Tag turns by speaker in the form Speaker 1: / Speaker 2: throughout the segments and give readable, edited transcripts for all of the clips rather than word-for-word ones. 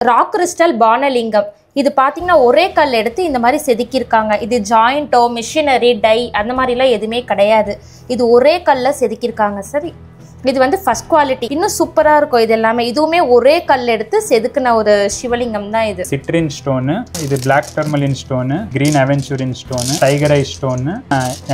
Speaker 1: Rock crystal பானலிங்கம். இது பார்த்தீங்கன்னா ஒரே கல் எடுத்து இந்த மாதிரி செதுக்கியிருக்காங்க. இது ஜாயிண்ட்டோ மிஷினரி டை அந்த மாதிரிலாம் எதுவுமே கிடையாது. இது ஒரே கல்ல செதுக்கியிருக்காங்க சார். இது வந்து ஃபர்ஸ்ட் குவாலிட்டி. இன்னும் சூப்பராக இருக்கும். இது எல்லாமே இதுவுமே ஒரே கல் எடுத்து செதுக்குன ஒரு சிவலிங்கம் தான் இது.
Speaker 2: சிட்ரின் ஸ்டோனு, இது black tourmaline stone, green aventurine stone, tiger eye stone,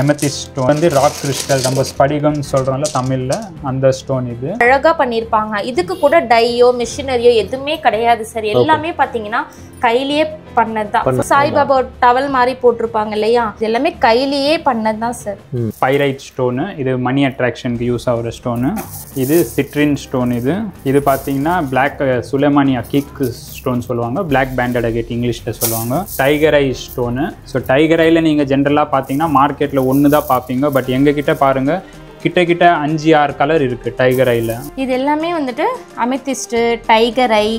Speaker 2: amethyst stone, வந்து ராக் கிறிஸ்டல் நம்ம ஸ்படிகம் சொல்கிறோம்ல தமிழில், அந்த ஸ்டோன். இது
Speaker 1: அழகாக பண்ணியிருப்பாங்க. இதுக்கு கூட டையோ மிஷினரியோ எதுவுமே கிடையாது சார். எல்லாமே பார்த்தீங்கன்னா கையிலேயே பண்ணதுதான். சாய்பாபா டவல் மாதிரி போட்டிருப்பாங்க இல்லையா, இது எல்லாமே கையிலேயே பண்ணதுதான் சார்.
Speaker 2: பைரைட் ஸ்டோனு, இது மணி அட்ராக்ஷனுக்கு யூஸ் ஆகிற ஸ்டோனு. இது சிட்ரின் ஸ்டோன். இது பார்த்தீங்கன்னா பிளாக் சுலைமானி அக்கீக் ஸ்டோன் சொல்லுவாங்க, பிளாக் பேண்டட் அகேட் இங்கிலீஷில் சொல்லுவாங்க. Tiger eye stone. So tiger ஐயில் நீங்கள் ஜென்ரலாக பார்த்தீங்கன்னா மார்க்கெட்டில் ஒன்று தான் பார்ப்பீங்க. பட் எங்ககிட்ட பாருங்கள் கிட்ட 5-6 கலர் இருக்குது டைகர் ஐயில்.
Speaker 1: இது எல்லாமே வந்துட்டு அமெத்திஸ்ட், டைகர் ஐ,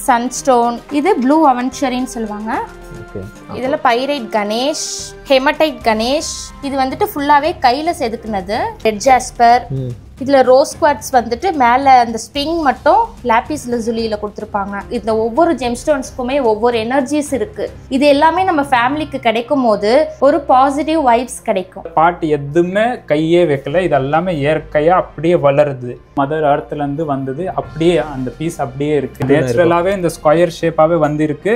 Speaker 1: சன்ஸ்டோன், இது ப்ளூ அவென்ச்சரின்னு சொல்லுவாங்க. இதில் பைரைட் கணேஷ், ஹெமடைட் கணேஷ். இது வந்துட்டு ஃபுல்லாகவே கையில் செதுக்குனது. Red jasper. இதில் ரோஸ் குவார்ட்ஸ் வந்துட்டு மேலே அந்த ஸ்ப்ரிங் மட்டும் லாப்பிஸ் லசுலியில் கொடுத்துருப்பாங்க. இந்த ஒவ்வொரு ஜெம்ஸ்டோன்ஸ்க்குமே ஒவ்வொரு எனர்ஜிஸ் இருக்குது. இது எல்லாமே நம்ம ஃபேமிலிக்கு கிடைக்கும் போது ஒரு பாசிட்டிவ் வைப்ஸ் கிடைக்கும்.
Speaker 2: பாட்டு எதுவுமே கையே வைக்கல, இது எல்லாமே இயற்கையாக அப்படியே வளருது. மதர் அர்த்லேருந்து வந்தது, அப்படியே அந்த பீஸ் அப்படியே இருக்குது. நேச்சுரலாகவே இந்த ஸ்கொயர் ஷேப்பாகவே வந்திருக்கு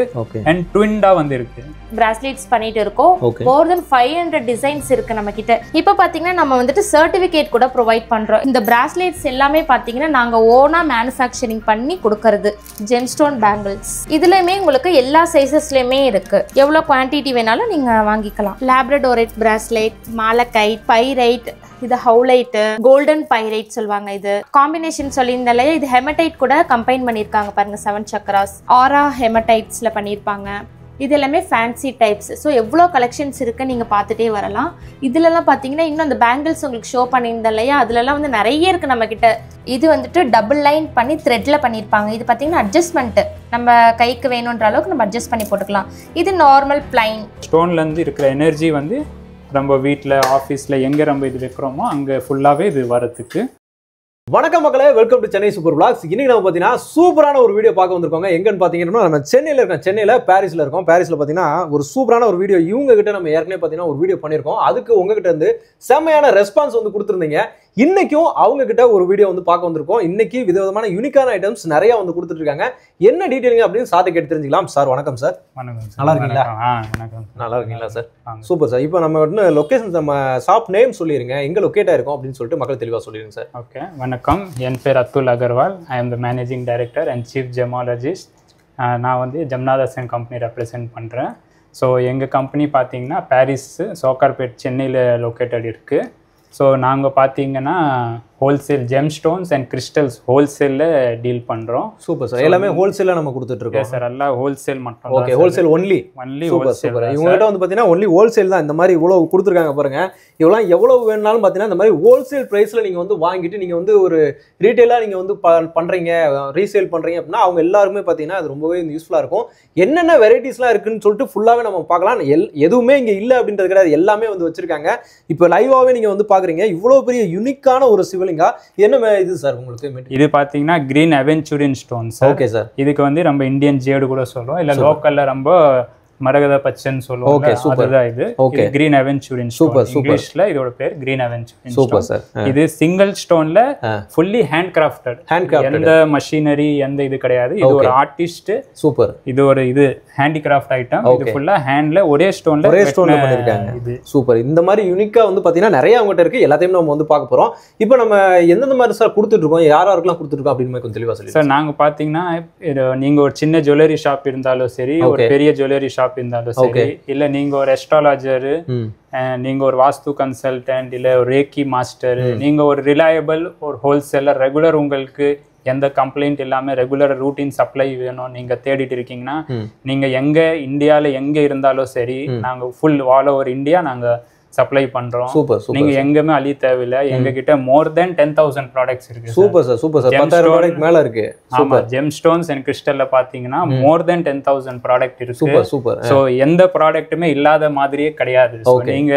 Speaker 2: அண்ட் ட்வின்டாக வந்திருக்கு.
Speaker 1: பிராஸ்லெட்ஸ் பண்ணிட்டு இருக்கோம். மோர் தென் 500 டிசைன்ஸ் இருக்கு நம்ம கிட்ட. இப்போ பாத்தீங்கன்னா நம்ம வந்துட்டு சர்டிபிகேட் கூட ப்ரொவைட் பண்றோம். இந்த பிராஸ்லெட்ஸ் எல்லாமே பாத்தீங்கன்னா நாங்க ஓனா மேனுஃபேக்சரிங் பண்ணி கொடுக்கறது. ஜெம்ஸ்டோன் பேங்கிள்ஸ் இதுலயுமே உங்களுக்கு எல்லா சைசஸ்லயுமே இருக்கு. எவ்வளவு குவான்டிட்டி வேணாலும் நீங்க வாங்கிக்கலாம். லேப்ரடோரைட் பிராஸ்லெட், மாலக்கைட், பைரைட், இது ஹவுலைட், கோல்டன் பைரைட் சொல்லுவாங்க. இது காம்பினேஷன் சொல்லியிருந்தாலே இது ஹெமடைட் கூட கம்பைன் பண்ணியிருக்காங்க பாருங்க. 7 சக்கராஸ் ஆரா ஹெமடைட்ஸ்ல பண்ணியிருப்பாங்க. இது எல்லாமே ஃபேன்சி டைப்ஸ். ஸோ எவ்வளோ கலெக்ஷன்ஸ் இருக்குது நீங்கள் பார்த்துட்டே வரலாம். இதுலலாம் பார்த்தீங்கன்னா இன்னும் அந்த பேங்கிள்ஸ் உங்களுக்கு ஷோ பண்ணியிருந்தேன் இல்லையா, அதுலலாம் வந்து நிறைய இருக்குது நம்மக்கிட்ட. இது வந்துட்டு டபுள் லைன் பண்ணி த்ரெட்டில் பண்ணியிருப்பாங்க. இது பார்த்தீங்கன்னா அட்ஜஸ்ட்மெண்ட்டு, நம்ம கைக்கு வேணுன்ற அளவுக்கு நம்ம அட்ஜஸ்ட் பண்ணி போட்டுக்கலாம். இது நார்மல் பிளைன்.
Speaker 2: ஸ்டோன்லேருந்து இருக்கிற எனர்ஜி வந்து நம்ம வீட்டில் ஆஃபீஸில் எங்கே நம்ம இது வைக்கிறோமோ அங்கே ஃபுல்லாகவே இது வரத்துக்கு.
Speaker 3: வணக்கம் மக்களே, welcome to Chennai super vlogs. இன்னைக்கு நம்ம பார்த்தீங்கன்னா சூப்பரான ஒரு வீடியோ பார்க்க வந்திருக்கோங்க. எங்கன்னு பார்த்தீங்கன்னா நம்ம சென்னையில் இருக்கோம். சென்னையில் பாரிஸில் இருக்கோம். பாரிஸில் பார்த்தீங்கன்னா ஒரு சூப்பரான ஒரு வீடியோ இவங்க கிட்ட நம்ம ஏற்கனவே பார்த்தீங்கன்னா ஒரு வீடியோ பண்ணியிருக்கோம். அதுக்கு உங்ககிட்ட இருந்து செம்மையான ரெஸ்பான்ஸ் வந்து கொடுத்துருந்தீங்க. இன்னைக்கும் அவங்க கிட்ட ஒரு வீடியோ வந்து பார்க்க வந்திருக்கோம். இன்னைக்கு விதவிதமான யூனிக்கான ஐட்டம்ஸ் நிறைய வந்து கொடுத்துட்டு இருக்காங்க. என்ன டீடைலிங் அப்படின்னு சார் கேட்டு தெரிஞ்சுக்கலாம். சார் வணக்கம் சார்.
Speaker 2: வணக்கம்.
Speaker 3: நல்லா இருக்கீங்களா?
Speaker 2: வணக்கம்.
Speaker 3: நல்லா இருக்கீங்களா சார்? Super sir. இப்போ நம்ம இன்னும் லொகேஷன் நம்ம ஷாப் நேம் சொல்லிருங்க, எங்க லொகேட் ஆயிருக்கும் அப்படின்னு சொல்லிட்டு மக்கள் தெளிவாக சொல்லிடுங்க சார்.
Speaker 2: ஓகே, வணக்கம். என் பேர் Atul Agarwal. I am the managing director and chief gemmologist. நான் வந்து ஜம்னாதாசன் கம்பெனி ரெப்ரசென்ட் பண்ணுறேன். ஸோ எங்கள் கம்பெனி பார்த்தீங்கன்னா பாரிஸ், சோக்கார்பேட், சென்னையில் லொக்கேட்டட் இருக்குது. ஸோ நாங்கள் பார்த்தீங்கன்னா wholesale gem stones and crystals ஹோல்சேலில் டீல் பண்ணுறோம்.
Speaker 3: Super sir. எல்லாமே ஹோல்சேலில் நம்ம கொடுத்துட்டு இருக்கோம்
Speaker 2: சார். எல்லாம் ஹோல்சேல் மட்டும்.
Speaker 3: Okay, wholesale only.
Speaker 2: ஹோல்சேல்.
Speaker 3: இவங்ககிட்ட வந்து பார்த்தீங்கன்னா ஒன்லி ஹோல்சேல் தான். இந்த மாதிரி இவ்வளோ கொடுத்துருக்காங்க பாருங்க. இவ்வளோ எவ்வளவு வேணாலும் பார்த்தீங்கன்னா இந்த மாதிரி ஹோல்சேல் ப்ரைஸில் நீங்கள் வந்து வாங்கிட்டு நீங்கள் வந்து ஒரு ரீட்டெயிலாக நீங்கள் வந்து பண்ணுறீங்க, ரீசேல் பண்ணுறீங்க அப்படின்னா அவங்க எல்லாருமே பார்த்தீங்கன்னா அது ரொம்பவே யூஸ்ஃபுல்லாக இருக்கும். என்னென்ன வெரைட்டிஸ்லாம் இருக்குன்னு சொல்லிட்டு ஃபுல்லாகவே நம்ம பார்க்கலாம். எதுவுமே இங்கே இல்லை அப்படின்றது கிடையாது, எல்லாமே வந்து வச்சிருக்காங்க. இப்போ லைவாகவே நீங்கள் வந்து பார்க்குறீங்க. இவ்வளோ பெரிய யூனிக்கான ஒரு சிவலிங்கா. என்ன இது சார் உங்களுக்கு? இது
Speaker 2: பார்த்தீங்கன்னா கிரீன் அவென்ச்சூரின் ஸ்டோன்ஸ்.
Speaker 3: Okay sir.
Speaker 2: இதுக்கு வந்து நம்ம இந்தியன் ஜேடு கூட சொல்லுவோம், இல்லை லோக்கலில் ரொம்ப மரகத பச்சைன்னு சொல்லுவோம்.
Speaker 3: Okay, super.
Speaker 2: அதுதான் இது. Okay, green aventurine.
Speaker 3: Super super.
Speaker 2: இங்கிலீஷ்ல இதோட பேர் கிரீன் அவென்ச்சூரின்.
Speaker 3: Super sir.
Speaker 2: இது சிங்கிள் ஸ்டோன்ல ஃபுல்லி ஹேண்ட் கிராஃப்டட். எந்த மஷினரி எந்த இது கிடையாது. இது ஒரு ஆர்டிஸ்ட்.
Speaker 3: சூப்பர்.
Speaker 2: இது ஒரு இது ஹேண்டிகிராஃப்ட் ஐட்டம். இது ஃபுல்லா ஹேண்ட்ல ஒரே ஸ்டோன்ல
Speaker 3: பண்ணிருக்காங்க. இது சூப்பர். இந்த மாதிரி யூனிக்கா வந்து பாத்தீங்கன்னா நிறைய அவங்ககிட்ட இருக்கு. எல்லாத்தையும் நம்ம வந்து பார்க்க போறோம். இப்போ நம்ம எந்தெந்த மாதிரி சார் கொடுத்துட்டு இருக்கோம், யாராருக்கெல்லாம் கொடுத்துட்டு இருக்கோம் அப்படின்னு கொஞ்சம் தெளிவா சொல்லுங்க
Speaker 2: சார். நாங்க பாத்தீங்கன்னா நீங்க ஒரு சின்ன ஜுவல்லரி ஷாப் இருந்தாலும் சரி, ஒரு பெரிய ஜுவல்லரி ஷாப் இருந்தாலும் சரி, இல்ல நீங்க ஒரு அஸ்ட்ராலஜர், நீங்க ஒரு வாஸ்து கன்சல்டன்ட், இல்ல ஒரு ரேக்கி மாஸ்டர், நீங்க ஒரு ரிலையபிள் ஒரு ஹோல்சேலர், ரெகுலர் உங்களுக்கு எந்த கம்ப்ளைண்ட் இல்லாம ரெகுலர் ரூட்டீன் சப்ளை வேணும் நீங்க தேடிட்டு இருக்கீங்கன்னா, நீங்க எங்க இந்தியால எங்க இருந்தாலும் சரி, நாங்க ஃபுல் ஆல் ஓவர் இந்தியா நாங்க சப்ளை பண்றோம்.
Speaker 3: Super super.
Speaker 2: நீங்க எங்கமே அழி தேவையில்லை. எங்க கிட்ட மோர் தென் 10,000 ப்ராடக்ட்ஸ் இருக்கு.
Speaker 3: Super sir. Super sir. 10,000 product மேல இருக்கு.
Speaker 2: ஆமா, ஜெம் ஸ்டோன்ஸ் அண்ட் கிறிஸ்டல்ல பாத்தீங்கன்னா மோர் தென் 10,000 ப்ராடக்ட் இருக்கு.
Speaker 3: Super super.
Speaker 2: சோ எந்த ப்ராடக்ட்டுமே இல்லாத மாதிரியே கிடையாது. நீங்க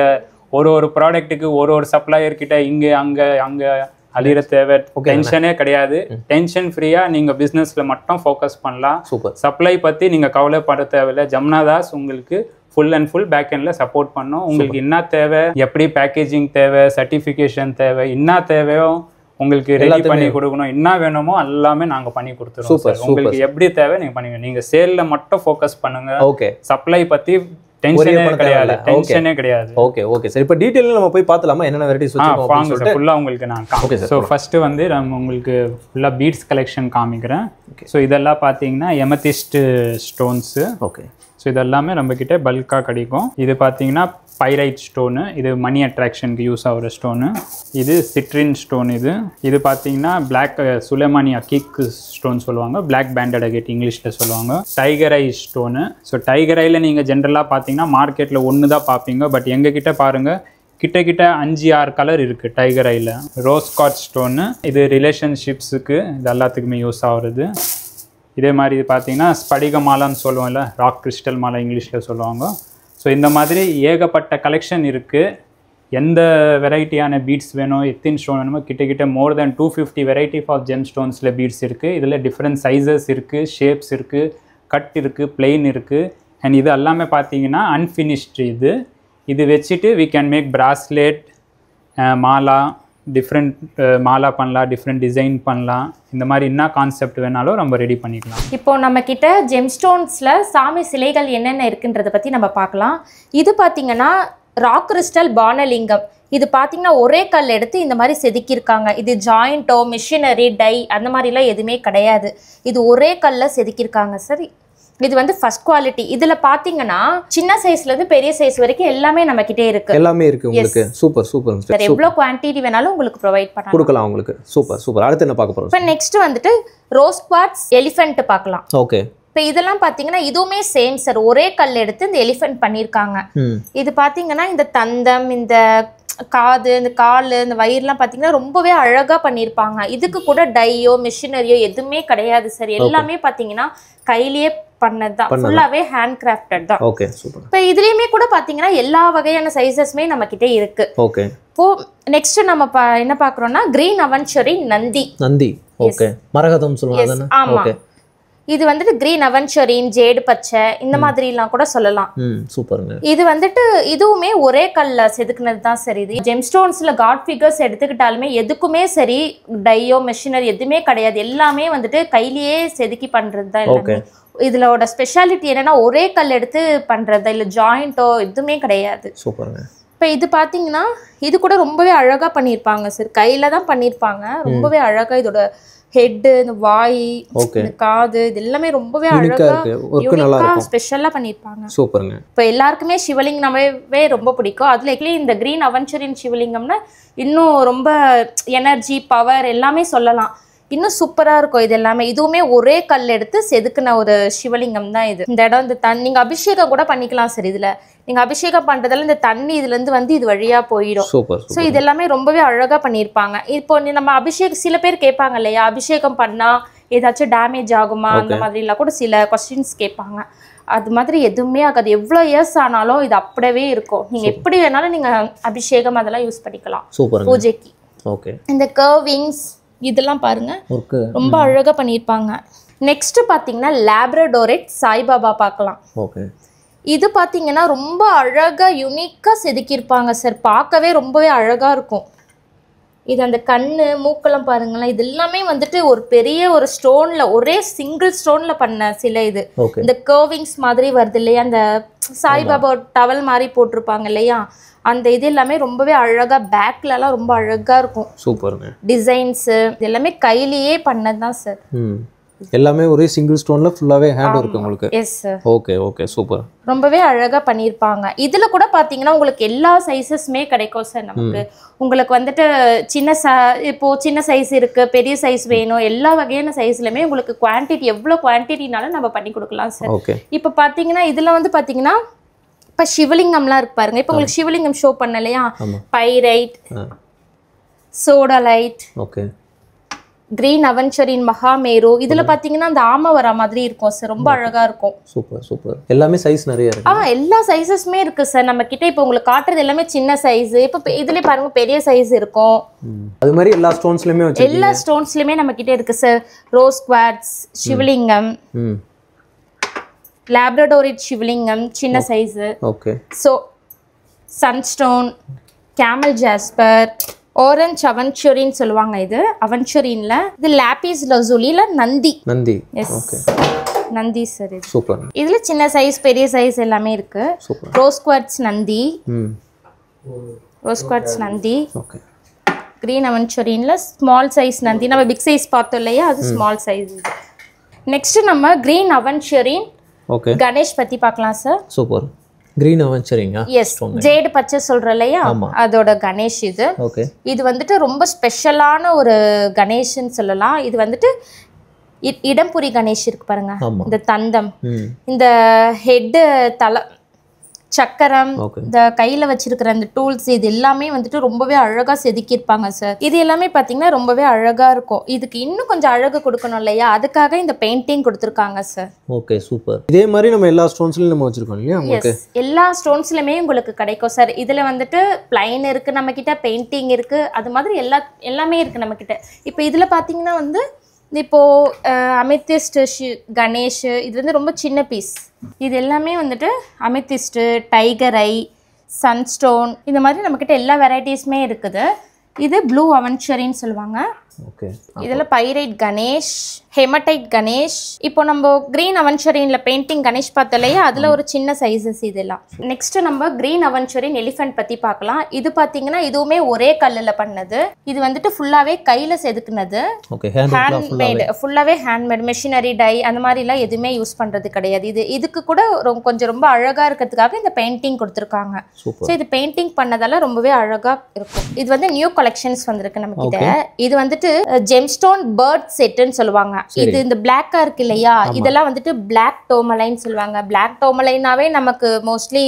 Speaker 2: ஒரு ப்ராடக்ட்டுக்கு ஒரு சப்ளையர் கிட்ட இங்க அங்க அங்க அழியிற தேவை டென்ஷனே கிடையாது. டென்ஷன் ஃப்ரீயா நீங்க பிசினஸ்ல மட்டும் ஃபோக்கஸ் பண்ணலாம். சப்ளை பத்தி நீங்க கவலைப்பட தேவையில்லை. ஜமுனாதாஸ் உங்களுக்கு ஃபுல் அண்ட் ஃபுல் பேக் எண்ட்ல சப்போர்ட் பண்ணும். உங்களுக்கு என்ன தேவை, எப்படி பேக்கேஜிங் தேவை, சர்டிஃபிகேஷன் தேவை, என்ன தேவையோ உங்களுக்கு ரெடி பண்ணி கொடுக்கணும், என்ன வேணுமோ எல்லாமே நாங்க பண்ணி கொடுத்துருவோம் சார். உங்களுக்கு எப்படி தேவை நீங்க பண்ணுங்க. நீங்க சேல்ல மட்டும் ஃபோக்கஸ் பண்ணுங்க. ஓகே, சப்ளை பத்தி டென்ஷனே கிடையாது, டென்ஷனே கிடையாது.
Speaker 3: Okay okay sir. இப்போ டீடைல்ல நம்ம போய் பார்த்தலாமா என்னென்ன வெரைட்டிஸ் வச்சிருக்கோம்
Speaker 2: வாங்க சார். ஃபுல்லா உங்களுக்கு நான் காமிக்கிறேன். சோ ஃபர்ஸ்ட் வந்து நம்ம உங்களுக்கு ஃபுல்லா பீட்ஸ் கலெக்ஷன் காமிக்கிறேன். சோ இதெல்லாம் பாத்தீங்கன்னா எமதிஸ்ட் ஸ்டோன்ஸ். ஓகே, ஸோ இதெல்லாமே நம்மக்கிட்ட பல்காக கிடைக்கும். இது பார்த்தீங்கன்னா பைரைட் ஸ்டோனு, இது மணி அட்ராக்ஷனுக்கு யூஸ் ஆகிற ஸ்டோனு. இது சிட்ரின் ஸ்டோன். இது பார்த்தீங்கன்னா பிளாக் சுலைமானி அக்கீக் ஸ்டோன் சொல்லுவாங்க, பிளாக் பேண்டட் அகேட் இங்கிலீஷில் சொல்லுவாங்க. Tiger eye stone. So tiger ஐயில் நீங்கள் ஜென்ரலாக பார்த்தீங்கன்னா மார்க்கெட்டில் ஒன்று தான் பார்ப்பீங்க. பட் எங்ககிட்ட பாருங்கள் கிட்ட 5-6 கலர் இருக்குது டைகர் ஐயில். ரோஸ் காட் ஸ்டோனு, இது ரிலேஷன்ஷிப்ஸுக்கு இது எல்லாத்துக்குமே யூஸ் ஆகுறது. இதே மாதிரி இது பார்த்தீங்கன்னா ஸ்படிக மாலான்னு சொல்லுவோம்ல, ராக் கிறிஸ்டல் மாலா இங்கிலீஷில் சொல்லுவாங்க. ஸோ இந்த மாதிரி ஏகப்பட்ட கலெக்ஷன் இருக்குது. எந்த வெரைட்டியான பீட்ஸ் வேணும், எத்தின் ஸ்டோன் வேணுமோ கிட்ட more than 250 variety of gem ஸ்டோன்ஸில் பீட்ஸ் இருக்குது. இதில் டிஃப்ரெண்ட் சைஸஸ் இருக்குது, ஷேப்ஸ் இருக்குது, கட் இருக்குது, பிளெயின் இருக்குது. அண்ட் இது எல்லாமே பார்த்தீங்கன்னா அன்ஃபினிஷ்டு. இது வச்சுட்டு we can make bracelet, mala, different mala பண்ணலாம், டிஃப்ரெண்ட் டிசைன் பண்ணலாம். இந்த மாதிரி என்ன கான்செப்ட் வேணாலும் நம்ம ரெடி பண்ணிக்கலாம்.
Speaker 1: இப்போ நம்ம கிட்ட ஜெம் ஸ்டோன்ஸில் சாமி சிலைகள் என்னென்ன இருக்குன்றதை பற்றி நம்ம பார்க்கலாம். இது பார்த்தீங்கன்னா ராக் கிறிஸ்டல் பானலிங்கம். இது பார்த்தீங்கன்னா ஒரே கல் எடுத்து இந்த மாதிரி செதுக்கியிருக்காங்க. இது ஜாயிண்ட்டோ மிஷினரி டை அந்த மாதிரிலாம் எதுவுமே கிடையாது. இது ஒரே கல்ல செதுக்கியிருக்காங்க. சரி, இது வந்து ஃபர்ஸ்ட் குவாலிட்டி. இதுல பாத்தீங்கன்னா சின்ன சைஸ்ல இருந்து பெரிய சைஸ் வரைக்கும் எல்லாமே நம்ம கிட்டே இருக்கு.
Speaker 3: எல்லாமே இருக்கு உங்களுக்கு. Super super
Speaker 1: sir. எவ்வளவு குவாண்டிட்டி வேணாலும் உங்களுக்கு ப்ரொவைட் பண்ணலாம்,
Speaker 3: கொடுக்கலாம் உங்களுக்கு. Super super. அடுத்து என்ன பார்க்க போறோம்?
Speaker 1: இப்போ நெக்ஸ்ட் வந்துட்டு ரோஸ் குவார்ட்ஸ் எலிஃபென்ட் பார்க்கலாம்.
Speaker 3: ஓகே.
Speaker 1: இப்போ இதெல்லாம் பாத்தீங்கன்னா இதுவுமே சேம் சார். ஒரே கல் எடுத்து இந்த எலிஃபென்ட் பண்ணிருக்காங்க. இது பாத்தீங்கன்னா இந்த தந்தம், இந்த காது, இந்த காலு, இந்த வயிறுலாம் பாத்தீங்கன்னா ரொம்பவே அழகா பண்ணிருப்பாங்க. இதுக்கு கூட டையோ மிஷினரியோ எதுவுமே கிடையாது சார். எல்லாமே பாத்தீங்கன்னா கையிலேயே பண்ணதுதான், ஃபுல்லாவே ஹேண்ட் கிராஃப்டட் தான்.
Speaker 3: Okay, super.
Speaker 1: இப்போ இதுலயுமே கூட பாத்தீங்கன்னா எல்லா வகையான சைஸஸ்மே நம்ம கிட்ட இருக்கு.
Speaker 3: ஓகே.
Speaker 1: இப்போ நெக்ஸ்ட் நம்ம என்ன பாக்குறோம்னா கிரீன் அவென்ச்சரி நந்தி.
Speaker 3: ஓகே, மரகதம் சொல்லுவாங்க.
Speaker 1: ஆமா, இது வந்துட்டு கிரீன் அவென்ச்சரின், ஜேடு பச்சை, இந்த மாதிரி எல்லாம் கூட சொல்லலாம்.
Speaker 3: சூப்பருங்க.
Speaker 1: இது வந்துட்டு இதுவுமே ஒரே கல்ல செதுக்குனது தான் சரி. இது ஜெம் ஸ்டோன்ஸ்ல காட் ஃபிகர்ஸ் எடுத்துக்கிட்டாலுமே எதுக்குமே சரி டையோ மிஷினரி எதுவுமே கிடையாது. எல்லாமே வந்துட்டு கையிலேயே செதுக்கி பண்றது தான் எல்லாமே. இதுலோட ஸ்பெஷாலிட்டி என்னன்னா ஒரே கல் எடுத்து பண்றது, இல்ல ஜாயிண்டோ எதுவுமே கிடையாது.
Speaker 3: சூப்பருங்க.
Speaker 1: இப்போ இது பாத்தீங்கன்னா இது கூட ரொம்பவே அழகா பண்ணிருப்பாங்க சார். கையில தான் பண்ணிருப்பாங்க. ரொம்பவே அழகா இதோட ஹெட், இந்த வாய், இந்த காது, இது எல்லாமே ரொம்பவே அழகா யூனிக்கா ஸ்பெஷலா பண்ணிருப்பாங்க.
Speaker 3: சூப்பருங்க.
Speaker 1: இப்போ எல்லாருக்குமே சிவலிங்கம்வே ரொம்ப பிடிக்கும். அதுல இந்த கிரீன் அவென்ச்சரின் சிவலிங்கம்னா இன்னும் ரொம்ப எனர்ஜி, பவர் எல்லாமே சொல்லலாம். இன்னும் சூப்பரா இருக்கும் இது எல்லாமே. இதுவுமே ஒரே கல் எடுத்து செதுக்குன ஒரு சிவலிங்கம் தான் இது. இந்த இடம் இந்த நீங்க அபிஷேகம் கூட பண்ணிக்கலாம் சார். இதுல நீங்க அபிஷேகம் பண்றதால இந்த தண்ணி இதுல இருந்து வந்து இது வழியா போயிடும். ஸோ இது எல்லாமே ரொம்பவே அழகா பண்ணியிருப்பாங்க. இப்போ நம்ம அபிஷேகம் சில பேர் கேட்பாங்க இல்லையா, அபிஷேகம் பண்ணா ஏதாச்சும் டேமேஜ் ஆகுமா அந்த மாதிரி எல்லாம் கூட சில கொஸ்டின்ஸ் கேட்பாங்க. அது மாதிரி எதுவுமே ஆகாது. எவ்வளோ இயர்ஸ் ஆனாலும் இது அப்படியே இருக்கும். நீங்க எப்படி வேணாலும் நீங்க அபிஷேகம் அதெல்லாம் யூஸ் பண்ணிக்கலாம் பூஜைக்கு.
Speaker 3: ஓகே.
Speaker 1: இந்த கர்விங்ஸ் இதெல்லாம் பாருங்க ரொம்ப அழகா பண்ணியிருப்பாங்க. நெக்ஸ்ட் பாத்தீங்கன்னா லேப்ரடோரைட் சாய்பாபா பார்க்கலாம்.
Speaker 3: ஓகே.
Speaker 1: இது பாத்தீங்கன்னா ரொம்ப அழகா யூனிக்கா செதுக்கியிருப்பாங்க சார். பார்க்கவே ரொம்பவே அழகா இருக்கும். இது அந்த கண்ணு, மூக்கெல்லாம் பாருங்களேன். இது எல்லாமே வந்துட்டு ஒரு பெரிய ஒரு ஸ்டோன்ல, ஒரே சிங்கிள் ஸ்டோன்ல பண்ண சிலை இது. இந்த கர்விங்ஸ் மாதிரி வருது இல்லையா, அந்த சாய்பாபா டவல் மாதிரி போட்டிருப்பாங்க இல்லையா, அந்த இது எல்லாமே ரொம்பவே அழகா பேக்ல எல்லாம் ரொம்ப அழகா இருக்கும்.
Speaker 3: சூப்பர்ங்க.
Speaker 1: டிசைன்ஸ் இது எல்லாமே கையிலேயே பண்ணதுதான் சார்.
Speaker 3: எல்லாமே ஒரே சிங்கிள் ஸ்டோன்ல ஃபுல்லாவே ஹேண்ட் ஒர்க் உங்களுக்கு.
Speaker 1: Yes sir.
Speaker 3: Okay okay, super.
Speaker 1: ரொம்பவே அழகா பண்ணிருப்பாங்க. இதுல கூட பாத்தீங்கன்னா உங்களுக்கு எல்லா சைஸஸ்மே கிடைக்கும் சார். நமக்கு உங்களுக்கு வந்துட்டு இப்போ சின்ன சைஸ் இருக்கு, பெரிய சைஸ் வேணும், எல்லா வகையான சைஸ்லயுமே உங்களுக்கு குவான்டிட்டி எவ்வளவு குவான்டிட்டினாலும் நம்ம பண்ணி கொடுக்கலாம் சார். இப்போ பாத்தீங்கன்னா இதுல வந்து பாத்தீங்கன்னா இப்ப சிவலிங்கம்லாம் இருக்கு பாருங்க. இப்போ உங்களுக்கு சிவலிங்கம் ஷோ பண்ணலையா, பைரைட், சோடாலைட்,
Speaker 3: ஓகே,
Speaker 1: கிரீன் அவென்ச்சரின் மகாமேரு இதுல பாத்தீங்கன்னா அந்த ஆமை வர மாதிரி இருக்கும் சார், ரொம்ப அழகா இருக்கும்.
Speaker 3: Super super. எல்லாமே சைஸ் நிறைய இருக்கு.
Speaker 1: எல்லா சைஸஸ்மே இருக்கு சார் நம்ம கிட்ட. இப்போ உங்களுக்கு காட்டுறது எல்லாமே சின்ன சைஸ். இப்போ இதுல பாருங்க பெரிய சைஸ் இருக்கும்.
Speaker 3: அது மாதிரி எல்லா ஸ்டோன்ஸ்லயுமே வச்சிருக்கீங்க? எல்லா
Speaker 1: ஸ்டோன்ஸ்லயுமே நம்ம கிட்ட இருக்கு sir. Rose quartz, Shivalingam, labradorite Shivalingam சின்ன size. Okay. So sunstone, camel jasper, orange aventurine சொல்லுவாங்க. இது அவென்ச்சரின்ல இது லாபிஸ் லசுலில நந்தி. ஓகே. நந்தி சார் இது. சூப்பர். இதுல சின்ன சைஸ் பெரிய சைஸ் எல்லாமே இருக்கு. Rose quartz Nandi. Okay. Green அவென்ச்சரின்ல ஸ்மால் சைஸ் நந்தி. நம்ம பிக் சைஸ் பார்த்தோம் இல்லையா, அது ஸ்மால் சைஸ். நெக்ஸ்ட் நம்ம கிரீன் அவென்ச்சரின் கணேஷ் பத்தி பார்க்கலாம் சார். சூப்பர். கிரீன் அவென்ச்சரிங்க. எஸ், ஜேட் பச்சை சொல்ற இல்லையா, அதோட கணேஷ் இது. ஓகே. இது வந்துட்டு ரொம்ப ஸ்பெஷலான ஒரு கணேஷ்னு சொல்லலாம். இது வந்துட்டு இடம்புரி கணேஷ் இருக்கு பாருங்க, இந்த தந்தம், இந்த ஹெட், தலை, சக்கரம், இந்த கையில வச்சிருக்கிற அந்த டூல்ஸ், இது எல்லாமே வந்துட்டு ரொம்பவே அழகா செதுக்கியிருப்பாங்க சார். இது எல்லாமே பாத்தீங்கன்னா ரொம்பவே அழகா இருக்கும். இதுக்கு இன்னும் கொஞ்சம் அழகு கொடுக்கணும் இல்லையா, அதுக்காக இந்த பெயிண்டிங் கொடுத்துருக்காங்க சார். Okay, super. இதே மாதிரி நம்ம எல்லா ஸ்டோன்ஸ்லயும் நம்ம வச்சிருக்கோம் இல்லையா? ஓகே. எல்லா ஸ்டோன்ஸ்லயுமே உங்களுக்கு கிடைக்கும் சார். இதுல வந்துட்டு பிளைன் இருக்கு நம்ம கிட்ட, பெயிண்டிங் இருக்கு, அது மாதிரி எல்லாமே இருக்கு நம்ம கிட்ட. இப்போ இதுல பாத்தீங்கன்னா வந்து இப்போ அமெத்திஸ்ட் கணேஷ், இது வந்து ரொம்ப சின்ன பீஸ். இது எல்லாமே வந்துட்டு அமெத்திஸ்ட், டைகர் ஐ, சன்ஸ்டோன், இந்த மாதிரி நம்மக்கிட்ட எல்லா வெரைட்டிஸுமே இருக்குது. இது ப்ளூ அவென்ச்சரின்னு சொல்லுவாங்க. ஓகே. இதெல்லாம் பைரைட் கணேஷ், ஹெமடைட் கணேஷ். இப்போ நம்ம கிரீன் அவென்ச்சரின்ல பெயிண்டிங் கணேஷ் பார்த்தோம் இல்லையா, அதுல ஒரு சின்ன சைஸஸ் இதெல்லாம். நெக்ஸ்ட் நம்ம கிரீன் அவென்ச்சரின் எலிஃபென்ட் பத்தி பார்க்கலாம். இது பாத்தீங்கன்னா இதுவுமே ஒரே கல்லுல பண்ணது. இது வந்துட்டு ஃபுல்லாவே கையில செதுக்குனது. ஹேண்ட்மேட், ஃபுல்லாவே ஹேண்ட்மேட். மெஷினரி டை அந்த மாதிரி எல்லாம் எதுவுமே யூஸ் பண்றது கிடையாது. இதுக்கு கூட கொஞ்சம் ரொம்ப அழகா இருக்கிறதுக்காக இந்த பெயிண்டிங் கொடுத்துருக்காங்க. ஸோ இது பெயிண்டிங் பண்ணதால ரொம்பவே அழகா இருக்கும். இது வந்து நியூ கலெக்ஷன்ஸ் வந்திருக்கு நம்ம கிட்ட. இது வந்துட்டு ஜெம்ஸ்டோன் பேர்ட் செட்னு சொல்லுவாங்க. இது இந்த பிளாக்கா இருக்கு இல்லையா, இதெல்லாம் வந்துட்டு பிளாக் டோமலைன்னு சொல்லுவாங்க. பிளாக் டோமலைனாவே நமக்கு மோஸ்ட்லி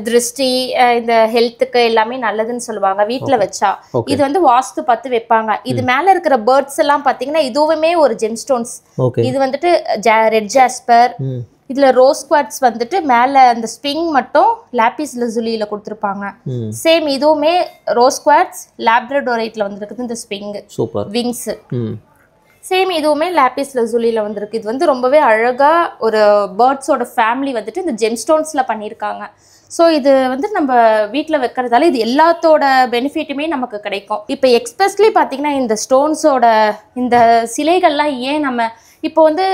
Speaker 1: திருஷ்டி, இந்த ஹெல்த்துக்கு எல்லாமே நல்லதுன்னு சொல்லுவாங்க வீட்டுல வச்சா. இது வந்து வாஸ்து பார்த்து வைப்பாங்க. இது மேல இருக்கிற பேர்ட்ஸ் எல்லாம் பாத்தீங்கன்னா இதுவுமே ஒரு ஜெம்ஸ்டோன்ஸ். இது வந்துட்டு ரெட் ஜாஸ்பர். இதுல ரோஸ் குவார்ட்ஸ் வந்துட்டு மேல அந்த ஸ்பிங் மட்டும் லாபிஸ் லசுலியில கொடுத்துருப்பாங்க. சேம் இதுவுமே ரோஸ் குவார்ட்ஸ் லேப்ரடோரைட்ல வந்திருக்குது இந்த ஸ்பிங் விங்ஸ். சேம் இதுவுமே லாபிஸ் லசுலியில வந்திருக்கு. இது வந்து ரொம்பவே அழகா ஒரு பேர்ட்ஸோட ஃபேமிலி வந்துட்டு இந்த ஜெம்ஸ்டோன்ஸ்ல பண்ணியிருக்காங்க. ஸோ இது வந்து நம்ம வீட்டில் வைக்கிறதால இது எல்லாத்தோட பெனிஃபிட்டுமே நமக்கு கிடைக்கும். இப்போ எக்ஸ்பெஷலி பார்த்தீங்கன்னா இந்த ஸ்டோன்ஸோட இந்த சிலைகள்லாம் ஏன் நம்ம இப்போ வந்து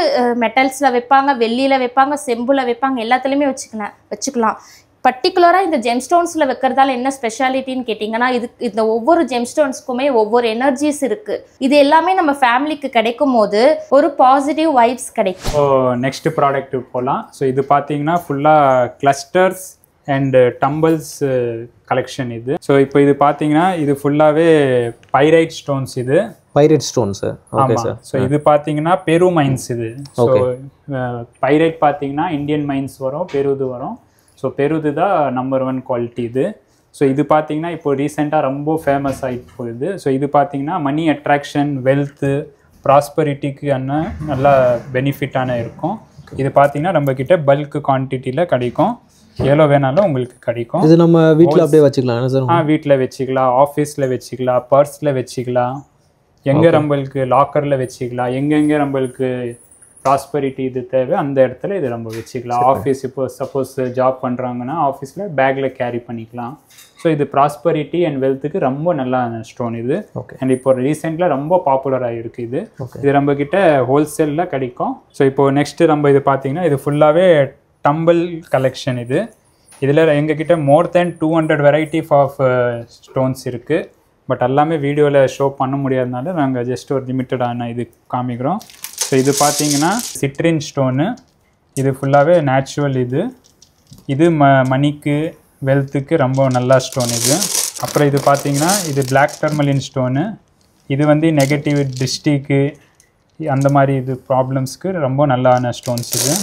Speaker 1: மெட்டல்ஸில் வைப்பாங்க, வெள்ளியில் வைப்பாங்க, செம்புல வைப்பாங்க, எல்லாத்துலேயுமே வச்சுக்கலாம். பர்டிகுலராக இந்த ஜெம்ஸ்டோன்ஸில் வைக்கிறதால என்ன ஸ்பெஷாலிட்டின்னு கேட்டிங்கன்னா, இந்த ஒவ்வொரு ஜெம்ஸ்டோன்ஸ்க்குமே ஒவ்வொரு எனர்ஜிஸ் இருக்குது. இது எல்லாமே நம்ம ஃபேமிலிக்கு கிடைக்கும் போது ஒரு பாசிட்டிவ் வைப்ஸ் கிடைக்கும்.
Speaker 2: ஸோ நெக்ஸ்ட் ப்ராடக்ட் போகலாம். ஸோ இது பார்த்தீங்கன்னா ஃபுல்லாக கிளஸ்டர்ஸ் அண்ட் டம்பிள்ஸ் கலெக்ஷன் இது. ஸோ இப்போ இது பார்த்தீங்கன்னா இது ஃபுல்லாகவே பைரைட் ஸ்டோன்ஸ். இது
Speaker 3: pyrite stones. Okay sir.
Speaker 2: So இது பார்த்தீங்கன்னா பெரு மைன்ஸ். இது ஸோ பைரைட் பார்த்தீங்கன்னா இந்தியன் மைன்ஸ் வரும், பெருது வரும். ஸோ பெருது தான் நம்பர் 1 குவாலிட்டி இது. ஸோ இது பார்த்தீங்கன்னா இப்போ ரீசெண்டாக ரொம்ப ஃபேமஸ் ஆகிட்டு போகுது. ஸோ இது பார்த்தீங்கன்னா மணி அட்ராக்ஷன், வெல்த்து, ப்ராஸ்பரிட்டிக்கு நல்லா பெனிஃபிட்டான இருக்கும். இது பார்த்தீங்கன்னா நம்மக்கிட்ட பல்க் குவான்டிட்டியில் கிடைக்கும். எவ்வளோ வேணாலும் உங்களுக்கு கிடைக்கும். இது நம்ம வீட்டில் அப்படியே வச்சுக்கலாம் சார்? வீட்டில் வச்சுக்கலாம், ஆஃபீஸில் வச்சுக்கலாம், பர்ஸில் வச்சுக்கலாம், எங்கே நம்மளுக்கு லாக்கரில் வச்சுக்கலாம், எங்கெங்கே நம்மளுக்கு ப்ராஸ்பரிட்டி இது தேவை அந்த இடத்துல இது நம்ம வச்சுக்கலாம். ஆஃபீஸ் இப்போ சப்போஸ் ஜாப் பண்ணுறாங்கன்னா ஆஃபீஸில் பேக்கில் கேரி பண்ணிக்கலாம். ஸோ இது ப்ராஸ்பரிட்டி அண்ட் வெல்த்துக்கு ரொம்ப நல்லா ஸ்டோன் இது. அண்ட் இப்போ ரீசெண்டில் ரொம்ப பாப்புலராக இருக்குது இது. இது நம்மக்கிட்ட ஹோல்சேலில் கிடைக்கும். ஸோ இப்போது நெக்ஸ்ட்டு நம்ம இது பார்த்தீங்கன்னா இது ஃபுல்லாகவே டம்பிள் கலெக்ஷன். இது இதில் எங்ககிட்ட மோர் தேன் 200 வெரைட்டி ஆஃப் ஸ்டோன்ஸ் இருக்குது. பட் எல்லாமே வீடியோவில் ஷோ பண்ண முடியாதனால நாங்கள் ஜஸ்ட் ஒரு லிமிட்டடான இது காமிக்கிறோம். ஸோ இது பார்த்தீங்கன்னா சிட்ரின் ஸ்டோனு. இது ஃபுல்லாகவே நேச்சுரல். இது மணிக்கு வெல்த்துக்கு ரொம்ப நல்ல ஸ்டோன் இது. அப்புறம் இது பார்த்தீங்கன்னா இது பிளாக் டர்மலின் ஸ்டோனு. இது வந்து நெகட்டிவ் டிஸ்டிக்கு அந்த மாதிரி இது ப்ராப்ளம்ஸ்க்கு ரொம்ப நல்லான ஸ்டோன்ஸ் இது.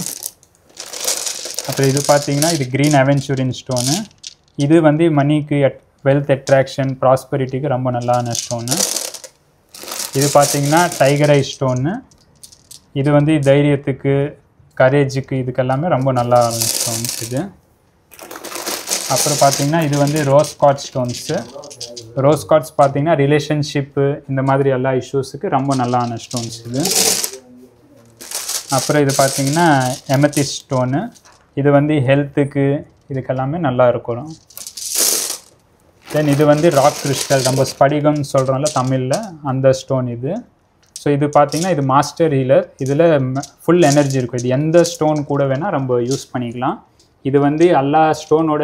Speaker 2: அப்புறம் இது பார்த்தீங்கன்னா இது க்ரீன் அவென்ச்சரின் ஸ்டோனு. இது வந்து மணிக்கு வெல்த் அட்ராக்ஷன், ப்ராஸ்பரிட்டிக்கு ரொம்ப நல்லான ஸ்டோனு. இது பார்த்தீங்கன்னா டைகர் ஐ ஸ்டோன்னு. இது வந்து தைரியத்துக்கு, கரேஜுக்கு, இதுக்கெல்லாமே ரொம்ப நல்லா ஸ்டோன்ஸ் இது. அப்புறம் பார்த்தீங்கன்னா இது வந்து rose quartz stones. Rose quartz பார்த்தீங்கன்னா ரிலேஷன்ஷிப்பு இந்த மாதிரி எல்லா இஷ்யூஸுக்கு ரொம்ப நல்லான ஸ்டோன்ஸ் இது. அப்புறம் இது பார்த்தீங்கன்னா எமத்திஸ்ட் ஸ்டோனு. இது வந்து ஹெல்த்துக்கு இதுக்கெல்லாமே நல்லா இருக்கும். தென் இது வந்து ராக் கிறிஸ்டல், நம்ம ஸ்படிகம்னு சொல்கிறோம்ல தமிழில், அந்த ஸ்டோன் இது. ஸோ இது பார்த்தீங்கன்னா இது மாஸ்டர் ஹீலர். இதில் ஃபுல் எனர்ஜி இருக்கும். இது எந்த ஸ்டோன் கூட வேணால் நம்ம யூஸ் பண்ணிக்கலாம். இது வந்து எல்லா ஸ்டோனோட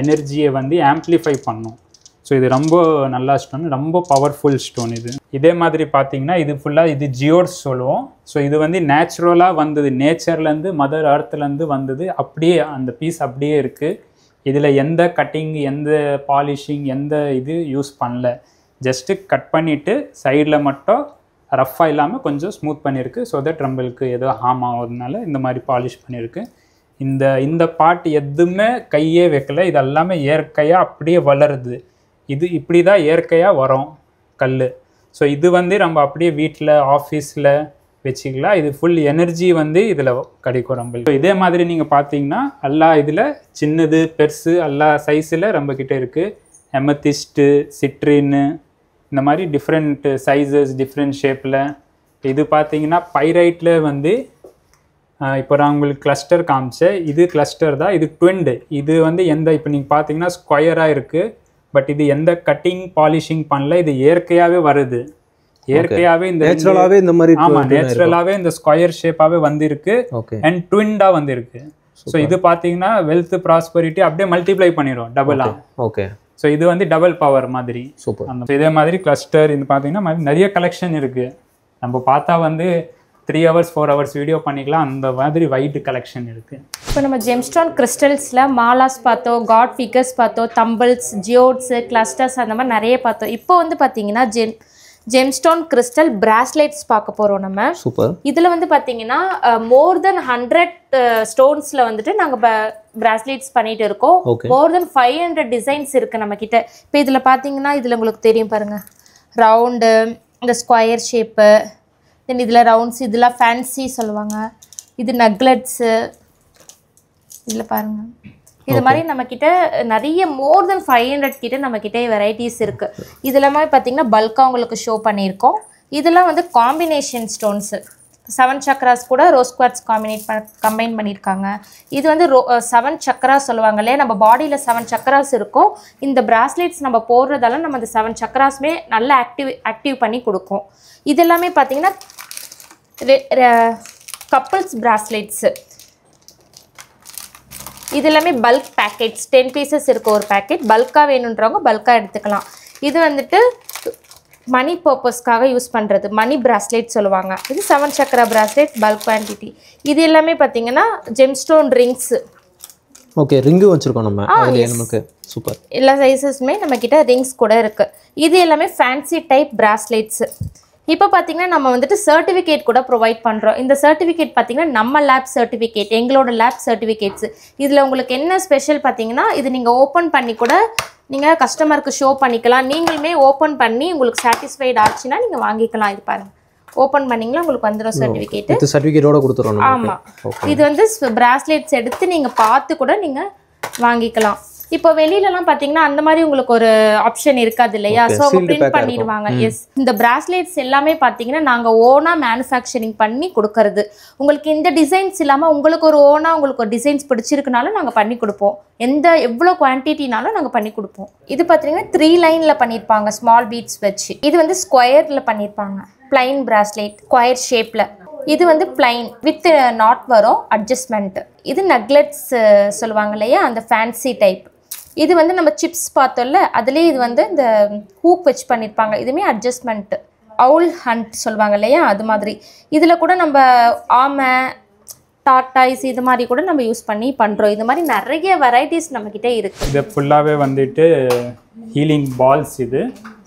Speaker 2: எனர்ஜியை வந்து ஆம்ப்ளிஃபை பண்ணும். ஸோ இது ரொம்ப நல்ல ஸ்டோன், ரொம்ப பவர்ஃபுல் ஸ்டோன் இது. இதே மாதிரி பார்த்தீங்கன்னா இது ஃபுல்லாக இது ஜியோட்ஸ் சொல்லுவோம். ஸோ இது வந்து நேச்சுரலாக வந்தது, நேச்சர்லேருந்து, மதர் அர்த்லேருந்து வந்தது. அப்படியே அந்த பீஸ் அப்படியே இருக்குது. இதில் எந்த கட்டிங், எந்த பாலிஷிங், எந்த இது யூஸ் பண்ணல. ஜஸ்ட்டு கட் பண்ணிவிட்டு சைடில் மட்டும் ரஃப்பாக இல்லாமல் கொஞ்சம் ஸ்மூத் பண்ணியிருக்கு. ஸோ தட் நம்மளுக்கு ஏதோ ஹார்ம் ஆகுறதுனால இந்த மாதிரி பாலிஷ் பண்ணியிருக்கு. இந்த பார்ட் எதுவுமே கையே வைக்கல. இது எல்லாமே இயற்கையாக அப்படியே வளருது. இது இப்படி தான் இயற்கையாக வரும் கல். ஸோ இது வந்து நம்ம அப்படியே வீட்டில், ஆஃபீஸில் வச்சுக்கலாம். இது ஃபுல் எனர்ஜி வந்து இதில் கிடைக்கும் நம்மளுக்கு. இதே மாதிரி நீங்கள் பார்த்தீங்கன்னா எல்லா இதில் சின்னது, பெருசு, எல்லா சைஸில் நம்மக்கிட்ட இருக்குது. எமத்திஸ்ட்டு, சிட்ரின்னு, இந்த மாதிரி டிஃப்ரெண்ட் சைஸஸ், டிஃப்ரெண்ட் ஷேப்பில். இது பார்த்தீங்கன்னா பைரைட்டில் வந்து இப்போ நான் உங்களுக்கு கிளஸ்டர் காமிச்சேன். இது கிளஸ்டர் தான், இது ட்விண்டு. இது வந்து இப்போ நீங்கள் பார்த்தீங்கன்னா ஸ்கொயராக இருக்குது. பட் இது எந்த கட்டிங், பாலிஷிங் பண்ணல. இது இயற்கையாகவே வருது. இயற்கையாகவே
Speaker 3: நேச்சுரலாகவே இந்த மாதிரி,
Speaker 2: ஆமாம், நேச்சுரலாகவே இந்த ஸ்கொயர் ஷேப்பாகவே வந்திருக்கு. அண்ட் ட்விண்டாக வந்திருக்கு. ஸோ இது பார்த்தீங்கன்னா வெல்த், ப்ராஸ்பரிட்டி அப்படியே மல்டிப்ளை பண்ணிடும் டபுளாக.
Speaker 3: ஓகே.
Speaker 2: ஸோ இது வந்து டபுள் பவர் மாதிரி.
Speaker 3: சூப்பர்.
Speaker 2: அந்த இதே மாதிரி கிளஸ்டர் இது பார்த்தீங்கன்னா நிறைய கலெக்ஷன் இருக்குது. நம்ம பார்த்தா வந்து 3 hours 4 hours வீடியோ பண்ணிக்கலாம். அந்த மாதிரி வைட் கலெக்ஷன் இருக்குது.
Speaker 1: இப்போ நம்ம ஜெம்ஸ்டோன் கிறிஸ்டல்ஸில் மாலாஸ் பார்த்தோம், காட் ஃபிகர்ஸ் பார்த்தோம், தம்பிள்ஸ், ஜியோட்ஸு, கிளஸ்டர்ஸ், அந்த மாதிரி நிறைய பார்த்தோம். இப்போ வந்து பார்த்தீங்கன்னா ஜெம்ஸ்டோன் கிறிஸ்டல் பிராஸ்லெட்ஸ் பார்க்க போகிறோம் நம்ம.
Speaker 3: சூப்பர்.
Speaker 1: இதில் வந்து பார்த்தீங்கன்னா மோர் தென் 100 ஸ்டோன்ஸில் வந்துட்டு நாங்கள் பிராஸ்லெட்ஸ் பண்ணிட்டு இருக்கோம். மோர் தென் 500 டிசைன்ஸ் இருக்குது நம்மக்கிட்ட. இப்போ இதில் பார்த்தீங்கன்னா இதில் உங்களுக்கு தெரியும் பாருங்கள், ரவுண்டு, இந்த ஸ்கொயர் ஷேப்பு, தென் இதில் ரவுண்ட்ஸ், இதெல்லாம் ஃபேன்சி சொல்லுவாங்க. இது நக்லெட்ஸு, இதில் பாருங்கள். இது மாதிரி நம்மக்கிட்ட நிறைய மோர் தென் 500 கிட்ட நம்மக்கிட்ட வெரைட்டிஸ் இருக்குது. இதெல்லாம் பார்த்தீங்கன்னா பல்காக உங்களுக்கு ஷோ பண்ணியிருக்கோம். இதெல்லாம் வந்து காம்பினேஷன் ஸ்டோன்ஸு. 7 சக்ராஸ் கூட ரோஸ் குவார்ட்ஸ் கம்பைன் பண்ணியிருக்காங்க. இது வந்து 7 சக்ராஸ் சொல்லுவாங்க இல்லையா, நம்ம பாடியில் 7 சக்ராஸ் இருக்கும். இந்த பிராஸ்லெட்ஸ் நம்ம போடுறதால நம்ம அந்த 7 சக்ராஸுமே நல்லா ஆக்டிவ் பண்ணி கொடுக்கும். இதெல்லாமே பார்த்தீங்கன்னா கப்புள்ஸ் பிராஸ்லெட்ஸு. இது எல்லாமே பல்க் பேக்கெட்ஸ், 10 பீசஸ் இருக்குது ஒரு பேக்கெட். பல்காக வேணுன்றவங்க பல்காக எடுத்துக்கலாம். இது வந்துட்டு மணி பர்பஸ்க்காக யூஸ் பண்ணுறது, மணி பிராஸ்லெட் சொல்லுவாங்க. இது 7 சக்ரா பிராஸ்லெட், பல்க் குவான்டிட்டி. இது எல்லாமே பார்த்தீங்கன்னா ஜெம்ஸ்டோன் ரிங்ஸு.
Speaker 3: ஓகே, ரிங்கு வச்சுருக்கோம் நம்ம. நமக்கு சூப்பர்.
Speaker 1: எல்லா சைஸஸுமே நம்மக்கிட்ட ரிங்ஸ் கூட இருக்குது. இது எல்லாமே ஃபேன்சி டைப் பிராஸ்லெட்ஸு. இப்போ பார்த்தீங்கன்னா நம்ம வந்துட்டு சர்டிஃபிகேட் கூட ப்ரொவைட் பண்ணுறோம். இந்த சர்டிஃபிகேட் பார்த்தீங்கன்னா நம்ம லேப் சர்டிஃபிகேட், எங்களோட லேப் சர்டிஃபிகேட்ஸு. இதில் உங்களுக்கு என்ன ஸ்பெஷல் பார்த்தீங்கன்னா, இது நீங்கள் ஓப்பன் பண்ணி கூட நீங்கள் கஸ்டமருக்கு ஷோ பண்ணிக்கலாம். நீங்களுமே ஓப்பன் பண்ணி உங்களுக்கு சாட்டிஸ்ஃபைட் ஆச்சுன்னா நீங்கள் வாங்கிக்கலாம். இது பாருங்கள், ஓப்பன் பண்ணிங்களா உங்களுக்கு வந்துடும் சர்டிஃபிகேட்டு.
Speaker 3: சர்டிஃபிகேட்டோட கொடுத்துருவோம்.
Speaker 1: ஆமாம், இது வந்து பிராஸ்லெட்ஸ் எடுத்து நீங்கள் பார்த்து கூட நீங்கள் வாங்கிக்கலாம். இப்போ வெளியிலலாம் பார்த்தீங்கன்னா அந்த மாதிரி உங்களுக்கு ஒரு ஆப்ஷன் இருக்காது இல்லையா, ஸோ அவங்க பிரிண்ட் பண்ணிடுவாங்க. எஸ், இந்த பிராஸ்லெட்ஸ் எல்லாமே பார்த்தீங்கன்னா நாங்கள் ஓனாக மேனுஃபேக்சரிங் பண்ணி கொடுக்கறது. உங்களுக்கு இந்த டிசைன்ஸ் இல்லாமல் உங்களுக்கு ஒரு ஓனாக உங்களுக்கு ஒரு டிசைன்ஸ் பிடிச்சிருக்குனாலும் நாங்கள் பண்ணி கொடுப்போம். எவ்வளோ குவான்டிட்டினாலும் நாங்கள் பண்ணி கொடுப்போம். இது பார்த்தீங்கன்னா 3 லைனில் பண்ணியிருப்பாங்க, ஸ்மால் பீட்ஸ் வச்சு. இது வந்து ஸ்கொயரில் பண்ணியிருப்பாங்க, பிளைன் பிராஸ்லெட், ஸ்கொயர் ஷேப்பில். இது வந்து பிளைன் வித் நாட் வரும், அட்ஜஸ்ட்மெண்ட். இது நக்லெட்ஸ் சொல்லுவாங்க இல்லையா, அந்த ஃபேன்சி டைப். இது வந்து நம்ம சிப்ஸ் பார்த்தோம்ல, அதுலேயே இது வந்து இந்த ஹூக் வச்சு பண்ணியிருப்பாங்க. இதுவுமே அட்ஜஸ்ட்மெண்ட்டு. அவுல் ஹண்ட் சொல்லுவாங்க இல்லையா, அது மாதிரி. இதில் கூட நம்ம ஆமை, டாட்டாய்ஸ் இது மாதிரி கூட நம்ம யூஸ் பண்ணி பண்ணுறோம். இது மாதிரி நிறைய வெரைட்டிஸ் நம்மக்கிட்ட இருக்குது.
Speaker 2: இது ஃபுல்லாகவே வந்துட்டு ஹீலிங் பால்ஸ் இது.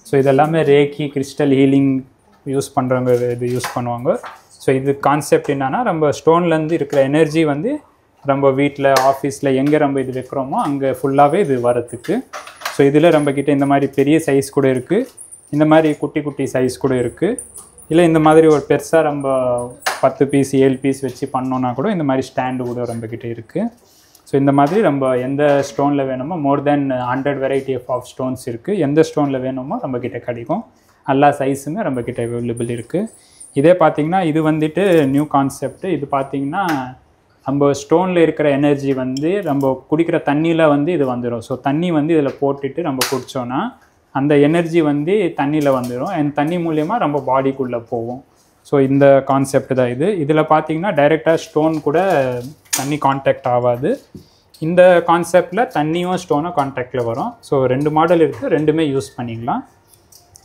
Speaker 2: ஸோ இதெல்லாமே ரேக்கி, கிறிஸ்டல் ஹீலிங் யூஸ் பண்ணுறவங்க இது யூஸ் பண்ணுவாங்க. ஸோ இது கான்செப்ட் என்னன்னா, நம்ம ஸ்டோன்லேருந்து இருக்கிற எனர்ஜி வந்து நம்ம வீட்டில், ஆஃபீஸில் எங்கே நம்ம இது வைக்கிறோமோ அங்கே ஃபுல்லாகவே இது வரத்துக்கு. ஸோ இதில் நம்மக்கிட்ட இந்த மாதிரி பெரிய சைஸ் கூட இருக்குது. இந்த மாதிரி குட்டி குட்டி சைஸ் கூட இருக்குது. இல்லை இந்த மாதிரி ஒரு பெருசாக நம்ம 10 பீஸ் 7 பீஸ் வச்சு பண்ணோன்னா கூட இந்த மாதிரி ஸ்டாண்டு கூட நம்மக்கிட்ட இருக்குது. ஸோ இந்த மாதிரி நம்ம எந்த ஸ்டோனில் வேணுமோ மோர் தென் 100 வெரைட்டி ஆஃப் ஸ்டோன்ஸ் இருக்குது. எந்த ஸ்டோனில் வேணுமோ நம்மக்கிட்ட கிடைக்கும். எல்லா சைஸுமே நம்மக்கிட்ட அவைலபிள் இருக்குது. இதே பார்த்திங்கன்னா இது வந்துட்டு நியூ கான்செப்ட். இது பார்த்திங்கன்னா நம்ம ஸ்டோனில் இருக்கிற எனர்ஜி வந்து நம்ம குடிக்கிற தண்ணியில் வந்து இது வந்துடும். ஸோ தண்ணி வந்து இதில் போட்டுட்டு நம்ம குடித்தோன்னா அந்த எனர்ஜி வந்து தண்ணியில் வந்துடும். அண்ட் தண்ணி மூலியமாக நம்ம பாடிக்குள்ளே போகும். ஸோ இந்த கான்செப்ட் தான் இது. இதில் பார்த்திங்கன்னா டைரெக்டாக ஸ்டோன் கூட தண்ணி கான்டாக்ட் ஆகாது. இந்த கான்செப்டில் தண்ணியும் ஸ்டோனும் கான்டாக்டில் வரும். ஸோ 2 மாடல் இருக்குது, ரெண்டுமே யூஸ் பண்ணிக்கலாம்.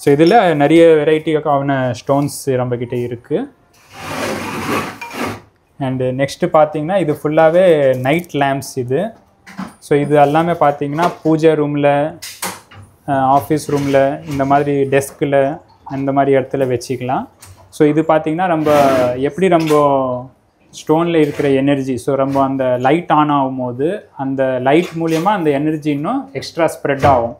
Speaker 2: ஸோ இதில் நிறைய வெரைட்டியான ஸ்டோன்ஸ் நம்மக்கிட்ட இருக்குது. அண்டு நெக்ஸ்ட்டு பார்த்திங்கன்னா இது ஃபுல்லாகவே நைட் லேம்ப்ஸ் இது. ஸோ இது எல்லாமே பார்த்திங்கன்னா பூஜை ரூமில், ஆஃபீஸ் ரூமில், இந்த மாதிரி டெஸ்கில், அந்த மாதிரி இடத்துல வச்சுக்கலாம். ஸோ இது பார்த்திங்கன்னா நம்ம எப்படி நம்ம ஸ்டோனில் இருக்கிற எனர்ஜி, ஸோ நம்ம அந்த லைட் ஆன் ஆகும்போது அந்த லைட் மூலியமாக அந்த எனர்ஜி இன்னும் எக்ஸ்ட்ரா ஸ்ப்ரெட் ஆகும்.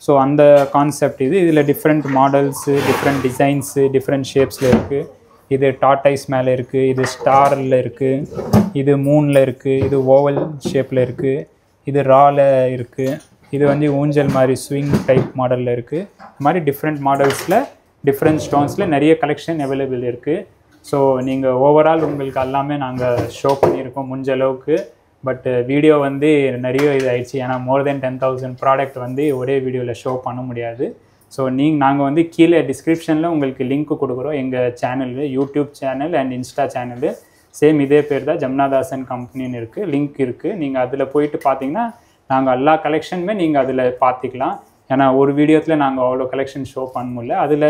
Speaker 2: ஸோ அந்த கான்செப்ட் இது. இதில் different models, different designs, different ஷேப்ஸில் இருக்குது. இது டார்டைஸ் மேலே இருக்குது, இது ஸ்டாரில் இருக்குது, இது மூனில் இருக்குது, இது ஓவல் ஷேப்பில் இருக்குது, இது ராவில் இருக்குது, இது வந்து ஊஞ்சல் மாதிரி ஸ்விங் டைப் மாடலில் இருக்குது. இந்த மாதிரி டிஃப்ரெண்ட் மாடல்ஸில் டிஃப்ரெண்ட் ஸ்டோன்ஸில் நிறைய கலெக்ஷன் அவைலபிள் இருக்குது. ஸோ நீங்கள் ஓவரால் உங்களுக்கு எல்லாமே நாங்கள் ஷோ பண்ணியிருக்கோம் முடிஞ்ச அளவுக்கு. பட் வீடியோ வந்து நிறைய இது ஆயிடுச்சு. ஏன்னா மோர் தென் 10,000 ப்ராடக்ட் வந்து ஒரே வீடியோவில் ஷோ பண்ண முடியாது. ஸோ நாங்கள் வந்து கீழே டிஸ்கிரிப்ஷனில் உங்களுக்கு லிங்க் கொடுக்குறோம். எங்கள் channel, YouTube channel and Insta channel same இதே பேர் தான், ஜமுனாதாசன் கம்பெனின்னு இருக்குது. லிங்க் இருக்குது. நீங்கள் அதில் போயிட்டு பார்த்தீங்கன்னா நாங்கள் எல்லா கலெக்ஷனுமே நீங்கள் அதில் பார்த்துக்கலாம். ஏன்னா ஒரு வீடியோத்தில் நாங்கள் அவ்வளோ கலெக்ஷன் ஷோ பண்ண முடியல. அதில்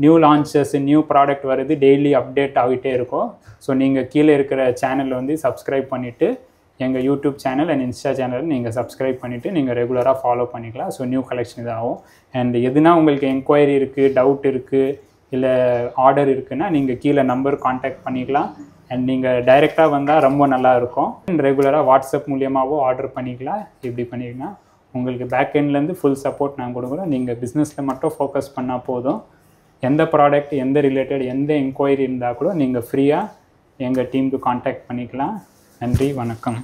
Speaker 2: நியூ லான்ச்சஸ், நியூ ப்ராடக்ட் வருது, டெய்லி அப்டேட் ஆகிட்டே இருக்கும். ஸோ நீங்கள் கீழே இருக்கிற சேனல் வந்து சப்ஸ்கிரைப் பண்ணிவிட்டு எங்கள் YouTube channel and Insta channel நீங்கள் சப்ஸ்கிரைப் பண்ணிவிட்டு நீங்கள் ரெகுலராக ஃபாலோ பண்ணிக்கலாம். ஸோ நியூ கலெக்ஷன் இதாகும். அண்ட் எதுனா உங்களுக்கு என்கொயரி இருக்குது, டவுட் இருக்குது, இல்லை ஆர்டர் இருக்குன்னா நீங்கள் கீழே நம்பர் கான்டாக்ட் பண்ணிக்கலாம். அண்ட் நீங்கள் டைரெக்டாக வந்தால் ரொம்ப நல்லாயிருக்கும். ரெகுலராக வாட்ஸ்அப் மூலியமாகவோ ஆர்டர் பண்ணிக்கலாம். இப்படி பண்ணிக்கலாம். உங்களுக்கு பேக் எண்ட்லேருந்து ஃபுல் சப்போர்ட் நான் கொடுக்குறோம். நீங்கள் பிஸ்னஸில் மட்டும் ஃபோக்கஸ் பண்ணால் போதும். எந்த ப்ராடக்ட், எந்த ரிலேட்டட், எந்த என்கொயரி இருந்தால் கூட நீங்கள் ஃப்ரீயாக எங்கள் டீமுக்கு கான்டாக்ட் பண்ணிக்கலாம். நன்றி, வணக்கம்.